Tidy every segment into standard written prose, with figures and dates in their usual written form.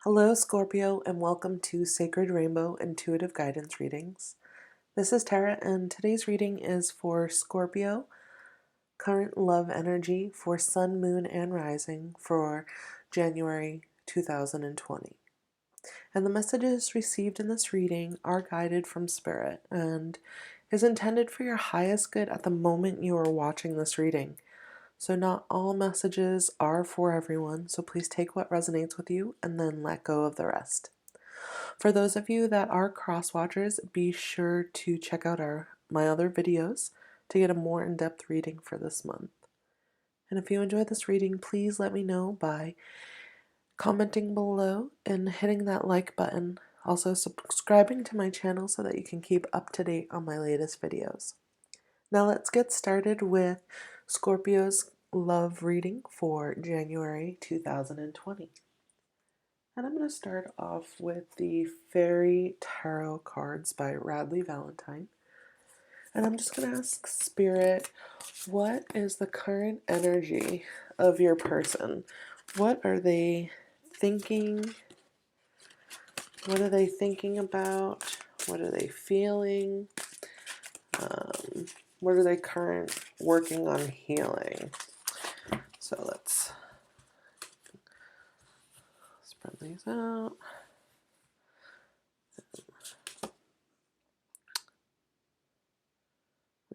Hello, Scorpio, and welcome to Sacred Rainbow Intuitive Guidance Readings. This is Tara, and today's reading is for Scorpio, current love energy for Sun, Moon, and Rising for January 2020. And the messages received in this reading are guided from Spirit and is intended for your highest good at the moment you are watching this reading. So not all messages are for everyone, so please take what resonates with you and then let go of the rest. For those of you that are cross watchers, be sure to check out my other videos to get a more in-depth reading for this month. And if you enjoyed this reading, please let me know by commenting below and hitting that like button. Also subscribing to my channel so that you can keep up to date on my latest videos. Now let's get started with Scorpio's love reading for January 2020. And I'm going to start off with the Fairy Tarot cards by Radley Valentine. And I'm just going to ask Spirit, what is the current energy of your person? What are they thinking? What are they thinking about? What are they feeling? What are they currently working on healing? So let's spread these out.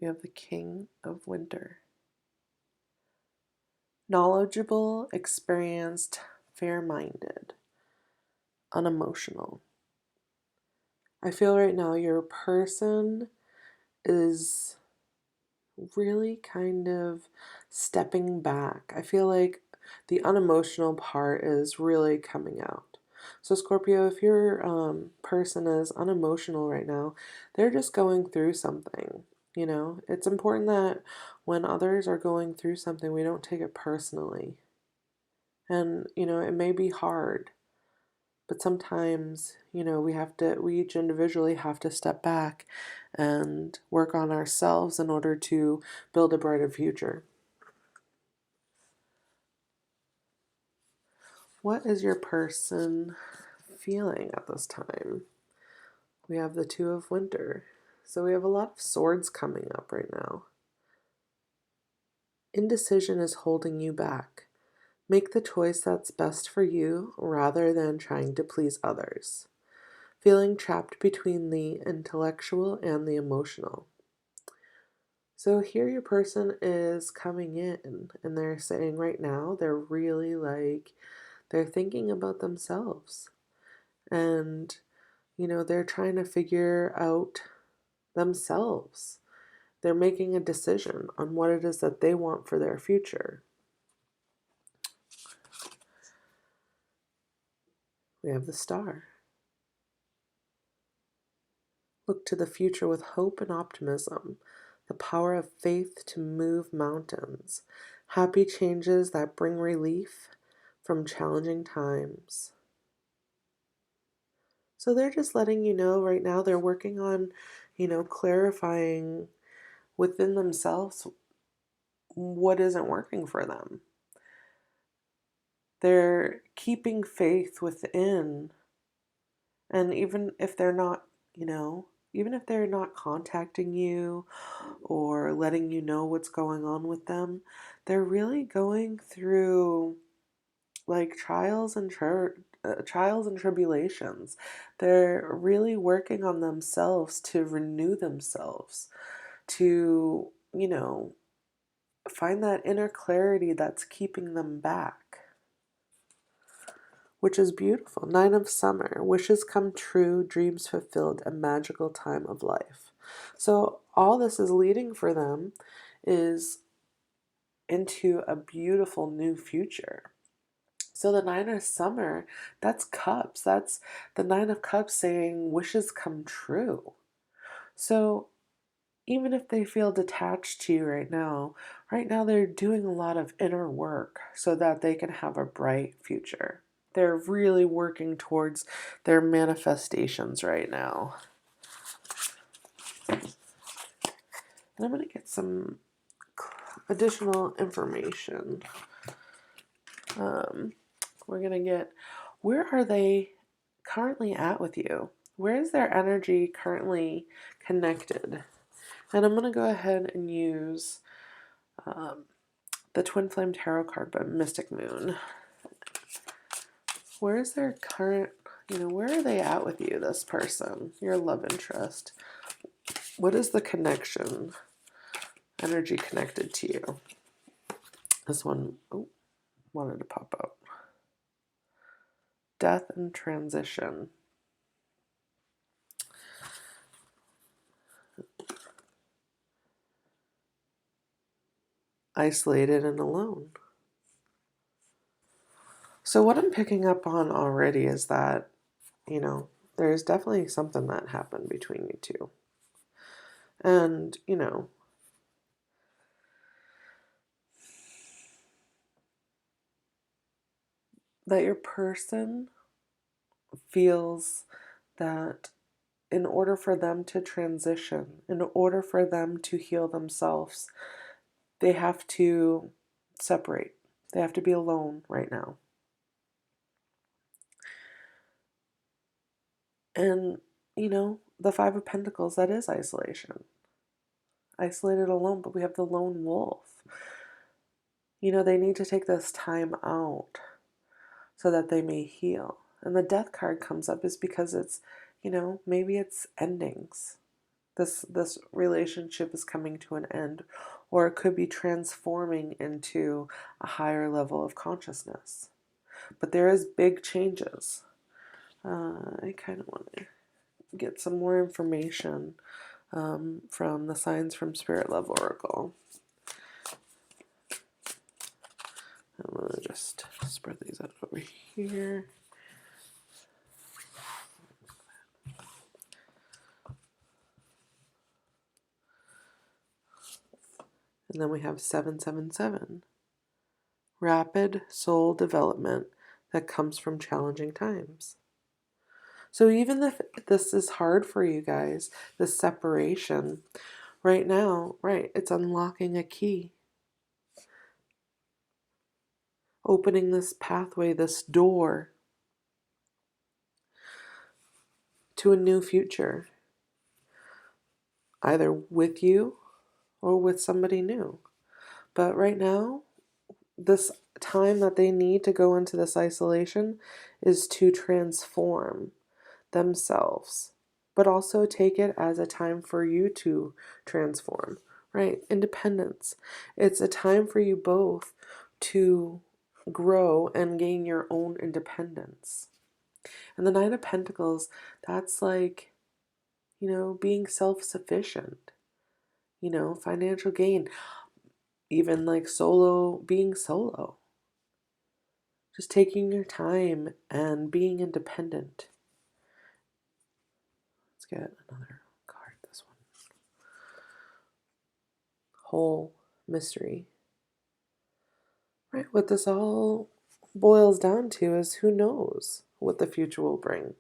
We have the King of Winter. Knowledgeable, experienced, fair-minded, unemotional. I feel right now your person is really kind of stepping back. I feel like the unemotional part is really coming out. So Scorpio, if your person is unemotional right now, they're just going through something. You know, it's important that when others are going through something, we don't take it personally. And, you know, it may be hard, but sometimes, you know, we each individually have to step back and work on ourselves in order to build a brighter future. What is your person feeling at this time? We have the Two of Winter. So we have a lot of swords coming up right now. Indecision is holding you back. Make the choice that's best for you rather than trying to please others. Feeling trapped between the intellectual and the emotional. So here your person is coming in and they're saying right now they're really they're thinking about themselves. And, you know, they're trying to figure out themselves. They're making a decision on what it is that they want for their future. We have the Star. Look to the future with hope and optimism, the power of faith to move mountains, happy changes that bring relief from challenging times. So they're just letting you know right now they're working on, you know, clarifying within themselves what isn't working for them. They're keeping faith within, and even if they're not, you know, even if they're not contacting you or letting you know what's going on with them, they're really going through like trials and tribulations. They're really working on themselves to renew themselves, to, you know, find that inner clarity that's keeping them back, which is beautiful. Nine of Summer, wishes come true, dreams fulfilled, a magical time of life. So all this is leading for them is into a beautiful new future. So the Nine of Summer, that's cups. That's the Nine of Cups saying wishes come true. So even if they feel detached to you right now they're doing a lot of inner work so that they can have a bright future. They're really working towards their manifestations right now. And I'm going to get some additional information. We're going to get, where are they currently at with you? Where is their energy currently connected? And I'm going to go ahead and use the Twin Flame Tarot card by Mystic Moon. Where is their current, where are they at with you, this person, your love interest? What is the connection, energy connected to you? This one, wanted to pop out. Death and transition. Isolated and alone. So what I'm picking up on already is that, there's definitely something that happened between you two. And, that your person feels that in order for them to transition, in order for them to heal themselves, they have to separate. They have to be alone right now. And, the Five of Pentacles, that is isolation. Isolated, alone, but we have the lone wolf. They need to take this time out so that they may heal. And the Death card comes up is because it's, maybe it's endings. This relationship is coming to an end, or it could be transforming into a higher level of consciousness. But there is big changes. I kind of want to get some more information from the Signs from Spirit Love Oracle. I'm going to just spread these out over here. And then we have 777. Rapid soul development that comes from challenging times. So even if this is hard for you guys, this separation, right now, it's unlocking a key. Opening this pathway, this door to a new future. Either with you or with somebody new. But right now, this time that they need to go into this isolation is to transform themselves, but also take it as a time for you to transform, right? Independence. It's a time for you both to grow and gain your own independence. And the Nine of Pentacles, that's like, being self-sufficient, financial gain, even like being solo. Just taking your time and being independent. Let's get another card, this one. Whole mystery. Right, what this all boils down to is who knows what the future will bring.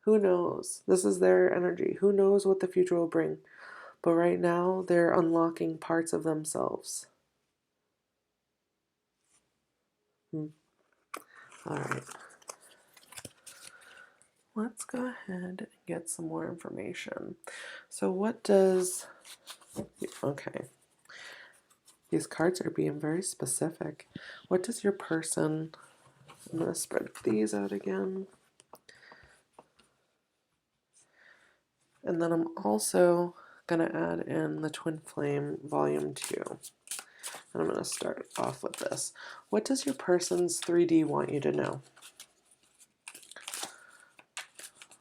Who knows? This is their energy. Who knows what the future will bring? But right now, they're unlocking parts of themselves. All right. Let's go ahead and get some more information. So what does... Okay. These cards are being very specific. What does your person... I'm going to spread these out again. And then I'm also going to add in the Twin Flame Volume 2. And I'm going to start off with this. What does your person's 3D want you to know?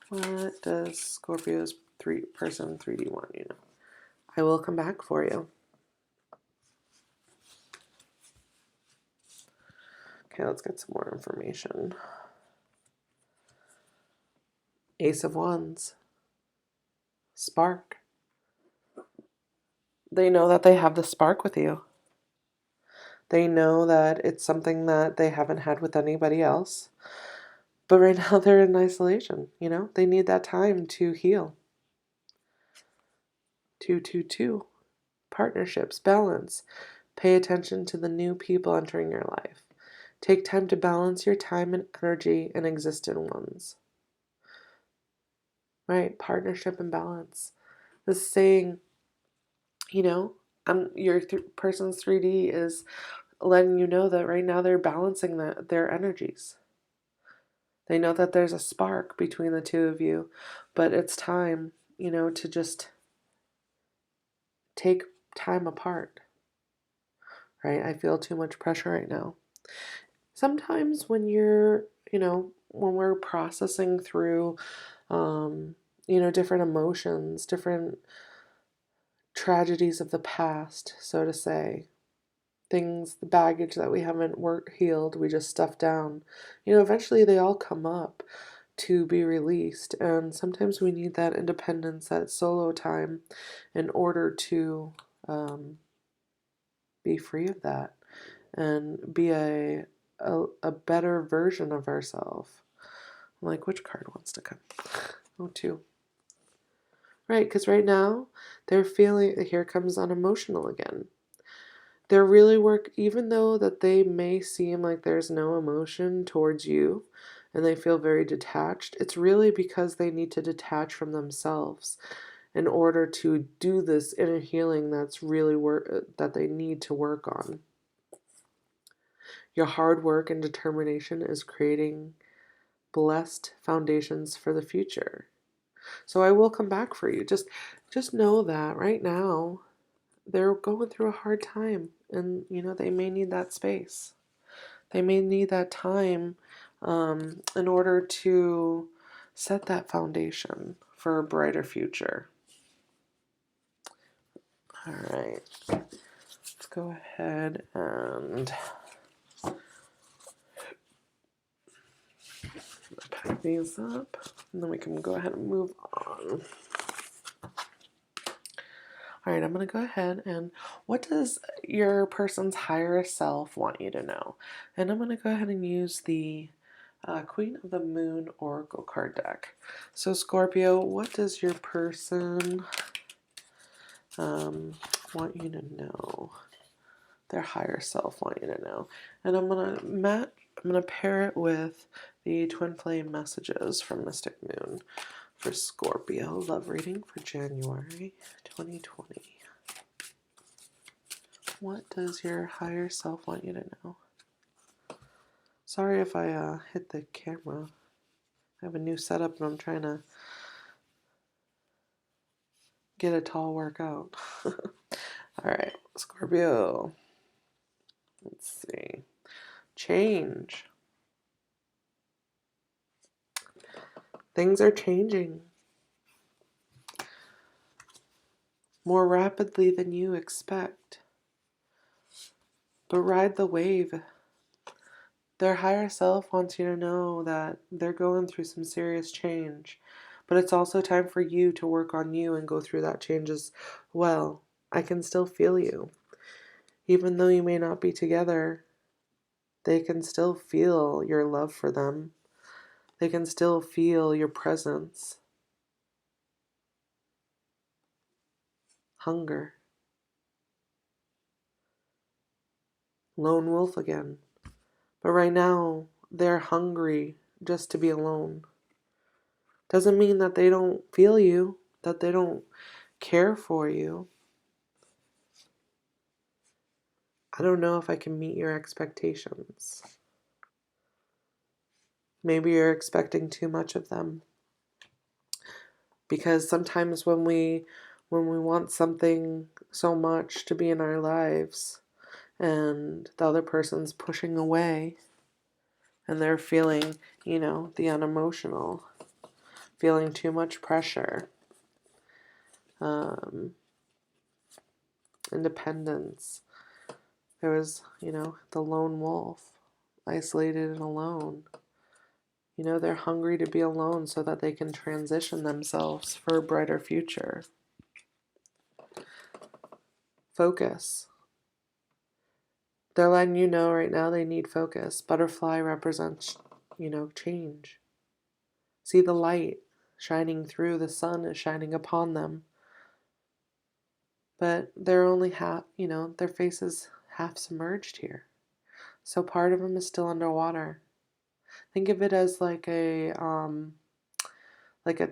What does Scorpio's person 3D want you to know? I will come back for you. Okay, let's get some more information. Ace of Wands. Spark. They know that they have the spark with you. They know that it's something that they haven't had with anybody else. But right now they're in isolation, They need that time to heal. 222. Partnerships, balance. Pay attention to the new people entering your life. Take time to balance your time and energy and existent ones. Right? Partnership and balance. This saying, your person's 3D is letting you know that right now they're balancing their energies. They know that there's a spark between the two of you, but it's time, to just take time apart. Right? I feel too much pressure right now. Sometimes when when we're processing through, different emotions, different tragedies of the past, so to say, things, the baggage that we haven't healed, we just stuff down. Eventually they all come up to be released, and sometimes we need that independence, that solo time, in order to be free of that and be a better version of ourselves. Like, which card wants to come? Oh, two. Right, because right now they're feeling, here comes unemotional again. They're really even though that they may seem like there's no emotion towards you and they feel very detached, it's really because they need to detach from themselves in order to do this inner healing that's really that they need to work on. Your hard work and determination is creating blessed foundations for the future. So I will come back for you. Just know that right now they're going through a hard time, and they may need that space. They may need that time in order to set that foundation for a brighter future. All right, let's go ahead and pack these up, and then we can go ahead and move on. All right, I'm going to go ahead and what does your person's higher self want you to know? And I'm going to go ahead and use the Queen of the Moon Oracle card deck. So Scorpio, what does your person want you to know? Their higher self want you to know. And I'm gonna pair it with the twin flame messages from Mystic Moon for Scorpio. Love reading for January 2020. What does your higher self want you to know? Sorry if I hit the camera. I have a new setup and I'm trying to get it to all work out. All right, Scorpio. Let's see. Change. Things are changing more rapidly than you expect. But ride the wave. Their higher self wants you to know that they're going through some serious change. But it's also time for you to work on you and go through that change as well. I can still feel you. Even though you may not be together, they can still feel your love for them. They can still feel your presence. Hunger. Lone wolf again. But right now, they're hungry just to be alone. Doesn't mean that they don't feel you, that they don't care for you. I don't know if I can meet your expectations. Maybe you're expecting too much of them. Because sometimes when we want something so much to be in our lives and the other person's pushing away and they're feeling, the unemotional, feeling too much pressure, independence. There was, the lone wolf, isolated and alone. They're hungry to be alone so that they can transition themselves for a brighter future. Focus. They're letting you know right now they need focus. Butterfly represents, change. See the light shining through. The sun is shining upon them. But they're only half, their face is half submerged here. So part of them is still underwater. Think of it as like a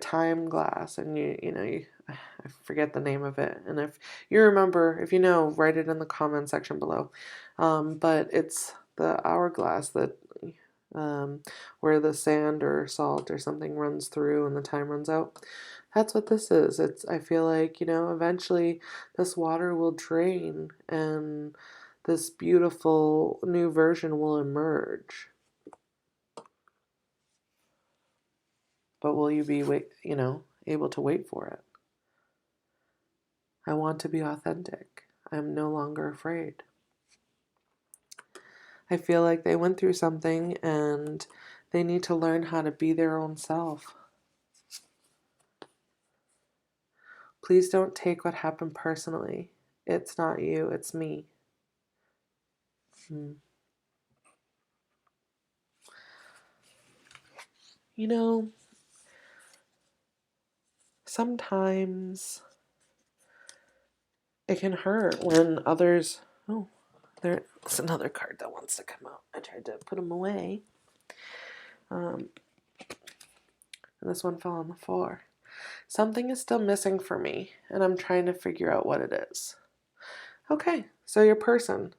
time glass, and I forget the name of it, and if you remember, if you know, write it in the comment section below. But it's the hourglass that where the sand or salt or something runs through and the time runs out. That's what this is. I feel like, eventually this water will drain and this beautiful new version will emerge. But will you be able to wait for it? I want to be authentic. I'm no longer afraid. I feel like they went through something and they need to learn how to be their own self. Please don't take what happened personally. It's not you, it's me. You know, sometimes it can hurt when others... Oh, there's another card that wants to come out. I tried to put them away. And this one fell on the floor. Something is still missing for me, and I'm trying to figure out what it is. Okay, so your person,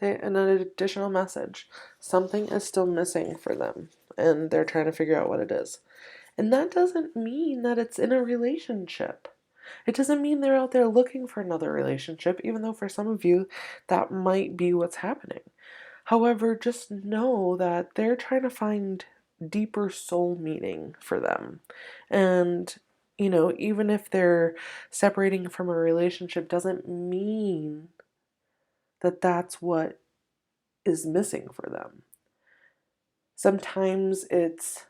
an additional message. Something is still missing for them, and they're trying to figure out what it is. And that doesn't mean that it's in a relationship. It doesn't mean they're out there looking for another relationship, even though for some of you that might be what's happening. However, just know that they're trying to find deeper soul meaning for them. And, even if they're separating from a relationship, doesn't mean that that's what is missing for them. Sometimes it's,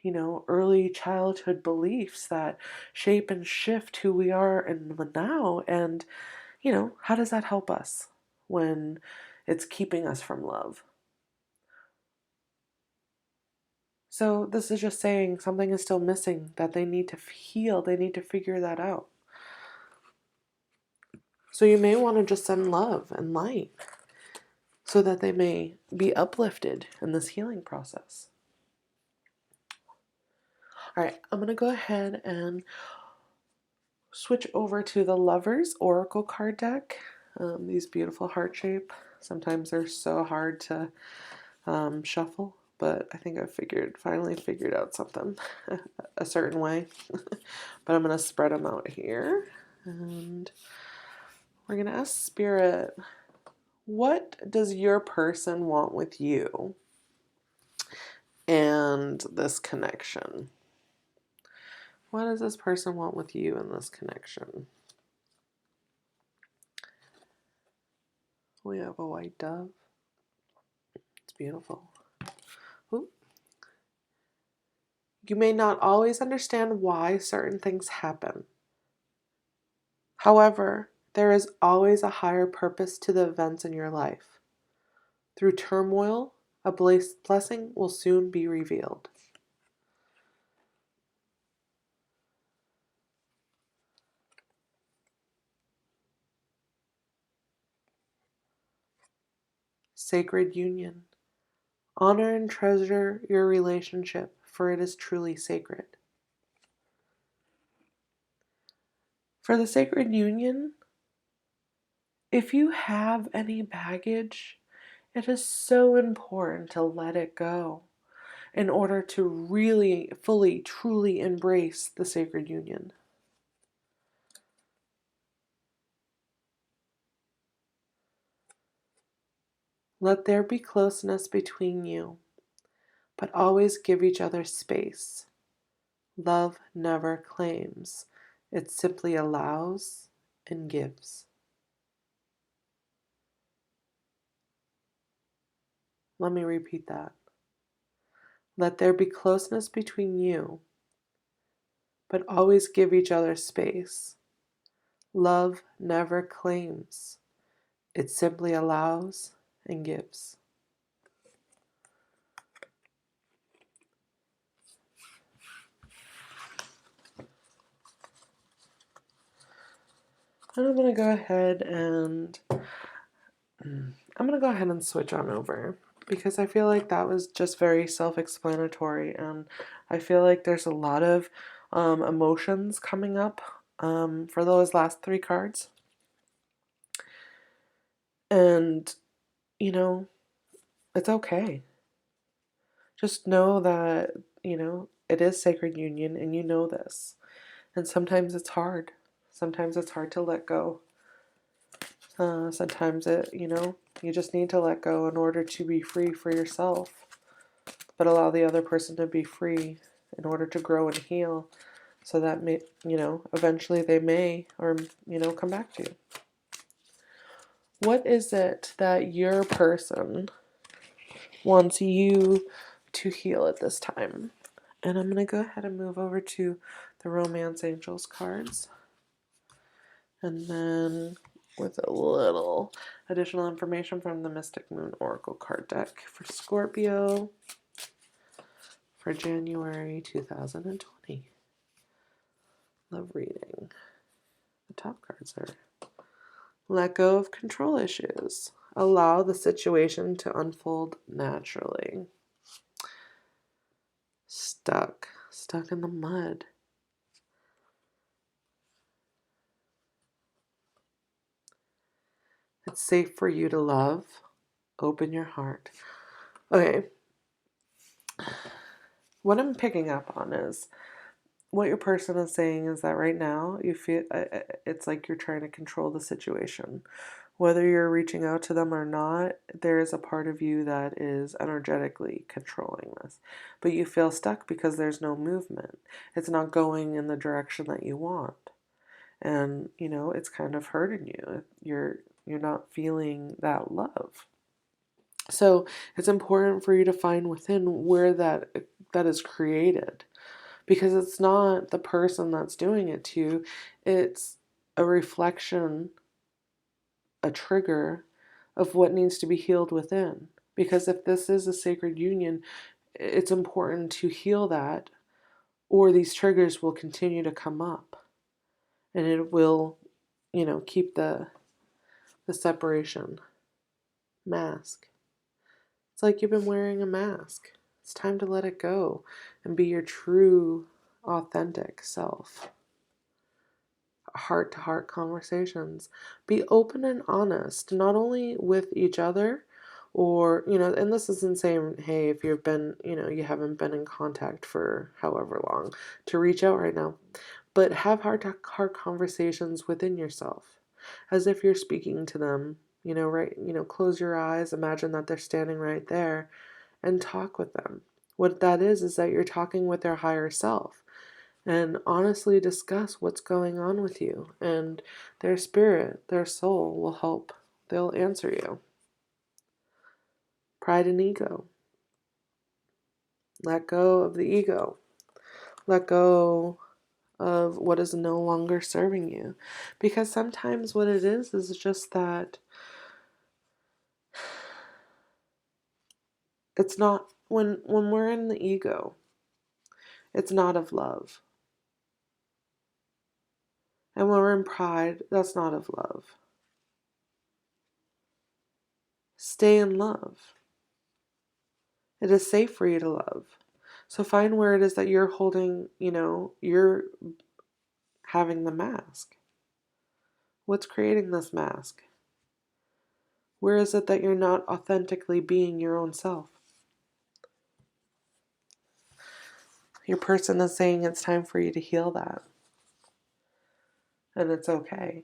early childhood beliefs that shape and shift who we are in the now. And, how does that help us when it's keeping us from love? So this is just saying something is still missing that they need to heal. They need to figure that out. So you may want to just send love and light so that they may be uplifted in this healing process. All right, I'm going to go ahead and switch over to the Lovers Oracle card deck. These beautiful heart shape. Sometimes they're so hard to shuffle, but I think I finally figured out something a certain way. But I'm going to spread them out here, and we're going to ask Spirit, what does your person want with you and this connection? What does this person want with you in this connection? We have a white dove. It's beautiful. Ooh. You may not always understand why certain things happen. However, there is always a higher purpose to the events in your life. Through turmoil, a blessing will soon be revealed. Sacred union. Honor and treasure your relationship, for it is truly sacred. For the sacred union, if you have any baggage, it is so important to let it go in order to really, fully, truly embrace the sacred union. Let there be closeness between you, but always give each other space. Love never claims, it simply allows and gives. Let me repeat that. Let there be closeness between you, but always give each other space. Love never claims, it simply allows and gives. And I'm going to go ahead and I'm going to go ahead and switch on over because I feel like that was just very self-explanatory, and I feel like there's a lot of emotions coming up for those last 3 cards. And, you know, it's okay. Just know that, it is sacred union, and you know this. And sometimes it's hard. Sometimes it's hard to let go. Sometimes you just need to let go in order to be free for yourself, but allow the other person to be free in order to grow and heal, so that eventually they may, or come back to you. What is it that your person wants you to heal at this time? And I'm going to go ahead and move over to the Romance Angels cards. And then with a little additional information from the Mystic Moon Oracle card deck for Scorpio for January 2020. Love reading. The top cards are: let go of control issues. Allow the situation to unfold naturally. Stuck in the mud. It's safe for you to love. Open your heart. Okay. What I'm picking up on is what your person is saying is that right now you feel it's like you're trying to control the situation. Whether you're reaching out to them or not, there is a part of you that is energetically controlling this. But you feel stuck because there's no movement. It's not going in the direction that you want. And, it's kind of hurting you. You're not feeling that love. So it's important for you to find within where that is created. Because it's not the person that's doing it to you. It's a reflection, a trigger of what needs to be healed within. Because if this is a sacred union, it's important to heal that, or these triggers will continue to come up. And it will, keep the separation. Mask. It's like you've been wearing a mask. It's time to let it go and be your true, authentic self. Heart-to-heart conversations. Be open and honest, not only with each other, or, and this isn't saying, hey, if you've been, you haven't been in contact for however long, to reach out right now, but have heart-to-heart conversations within yourself, as if you're speaking to them, right, close your eyes, imagine that they're standing right there, and talk with them. What that is that you're talking with their higher self. And honestly discuss what's going on with you, and their spirit, their soul will help. They'll answer you. Pride and ego. Let go of the ego. Let go of what is no longer serving you. Because sometimes what it is just that it's not, when we're in the ego, it's not of love. And when we're in pride, that's not of love. Stay in love. It is safe for you to love. So find where it is that you're holding, you're having the mask. What's creating this mask? Where is it that you're not authentically being your own self? Your person is saying it's time for you to heal that. And it's okay.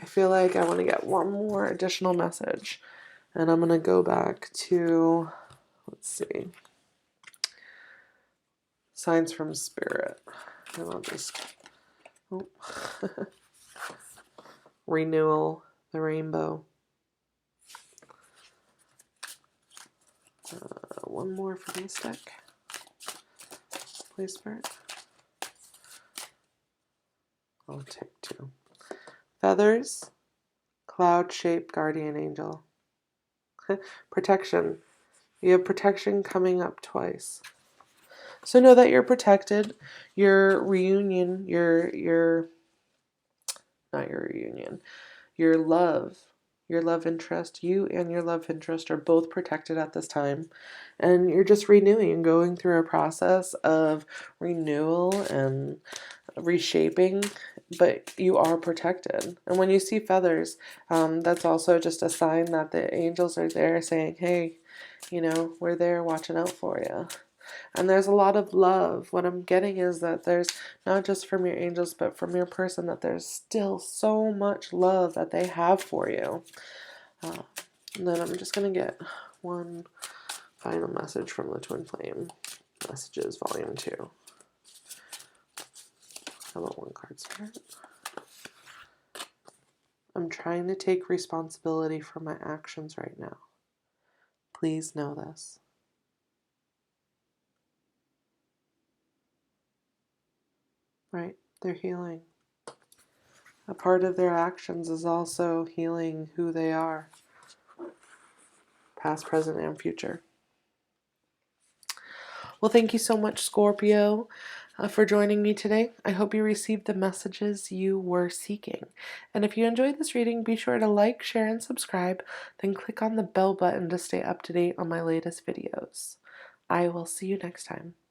I feel like I want to get one more additional message. And I'm going to go back to, let's see, signs from spirit. And I'll just, renewal, the rainbow. One more for this deck. Please, spirit. I'll take 2. Feathers, cloud-shaped guardian angel. Protection. You have protection coming up twice. So know that you're protected. Your reunion, not your reunion, your love interest, you and your love interest are both protected at this time. And you're just renewing and going through a process of renewal and reshaping, but you are protected. And when you see feathers, that's also just a sign that the angels are there saying, hey, you know, we're there watching out for you. And there's a lot of love. What I'm getting is that there's not just from your angels, but from your person, that there's still so much love that they have for you. And then I'm just going to get one final message from the Twin Flame Messages, Volume 2. How about one card, Spirit? I'm trying to take responsibility for my actions right now. Please know this. Right? They're healing. A part of their actions is also healing who they are. Past, present, and future. Well, thank you so much, Scorpio, for joining me today. I hope you received the messages you were seeking. And if you enjoyed this reading, be sure to like, share, and subscribe. Then click on the bell button to stay up to date on my latest videos. I will see you next time.